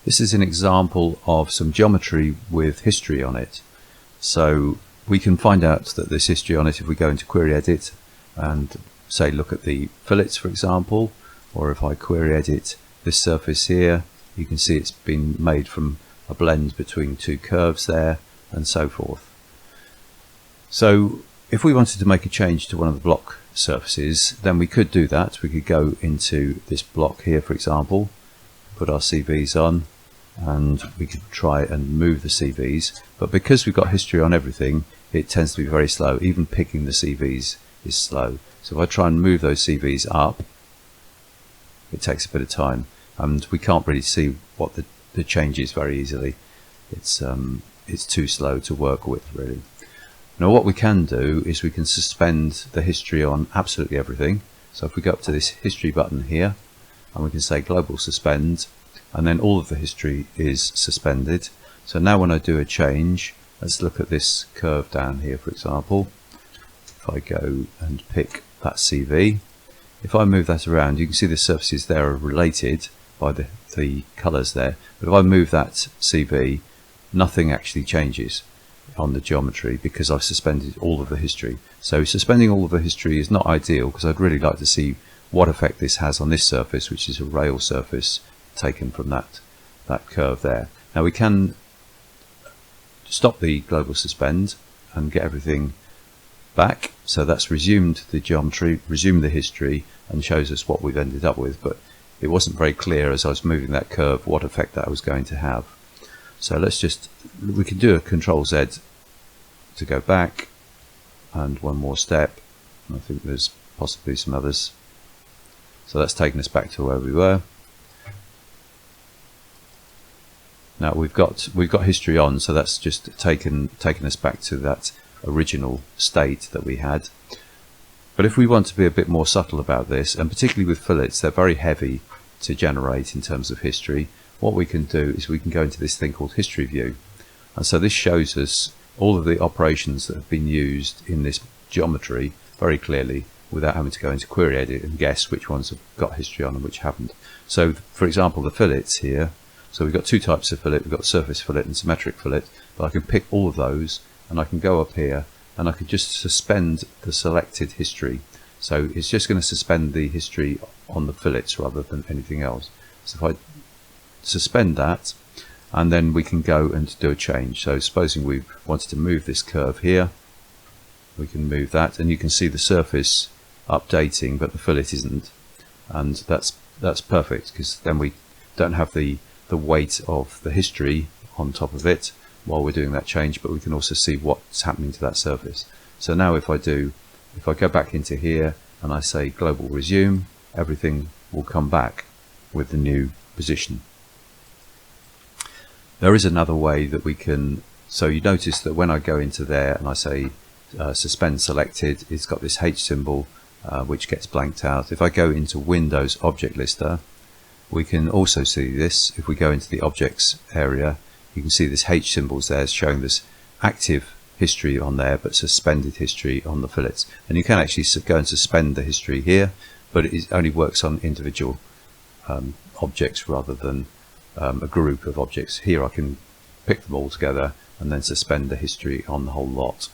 This is an example of some geometry with history on it. So we can find out that there's history on it if we go into Query Edit and say look at the fillets, for example, or if I query edit this surface here, you can see it's been made from a blend between two curves there, and so forth. So if we wanted to make a change to one of the block surfaces, then we could do that. We could go into this block here, for example, put our CVs on, and we could try and move the CVs, but because we've got history on everything, it tends to be very slow. Even picking the CVs is slow. So if I try and move those CVs up, it takes a bit of time, and we can't really see what the change is very easily. It's too slow to work with, really. Now what we can do is we can suspend the history on absolutely everything. So if we go up to this history button here, and we can say global suspend, and then all of the history is suspended. So now when I do a change, let's look at this curve down here, for example. If I go and pick that CV, if I move that around, you can see the surfaces there are related by the colours there. But if I move that CV, nothing actually changes on the geometry because I've suspended all of the history. So suspending all of the history is not ideal, because I'd really like to see what effect this has on this surface, which is a rail surface taken from that curve there. Now we can stop the global suspend and get everything back. So that's resumed the geometry, resumed the history, and shows us what we've ended up with, but it wasn't very clear as I was moving that curve what effect that was going to have. So we can do a Control Z to go back, and one more step. I think there's possibly some others. So that's taken us back to where we were. Now we've got history on, so that's just taken us back to that original state that we had. But if we want to be a bit more subtle about this, and particularly with fillets, they're very heavy to generate in terms of history, what we can do is we can go into this thing called history view, and so this shows us all of the operations that have been used in this geometry very clearly without having to go into Query Edit and guess which ones have got history on and which haven't. So for example, the fillets here, so we've got two types of fillet. We've got surface fillet and symmetric fillet, but I can pick all of those, and I can go up here and I can just suspend the selected history. So it's just going to suspend the history on the fillets rather than anything else. So if I suspend that, and then we can go and do a change. So supposing we wanted to move this curve here, we can move that, and you can see the surface updating but the fillet isn't, and that's perfect, because then we don't have the weight of the history on top of it while we're doing that change, but we can also see what's happening to that surface. So now if I go back into here and I say global resume, everything will come back with the new position. There is another way that we can, so you notice that when I go into there and I say suspend selected, it's got this H symbol which gets blanked out. If I go into Windows Object Lister, we can also see this. If we go into the objects area, you can see this H symbols there showing this active history on there but suspended history on the fillets, and you can actually go and suspend the history here, but it only works on individual objects rather than a group of objects. Here I can pick them all together and then suspend the history on the whole lot.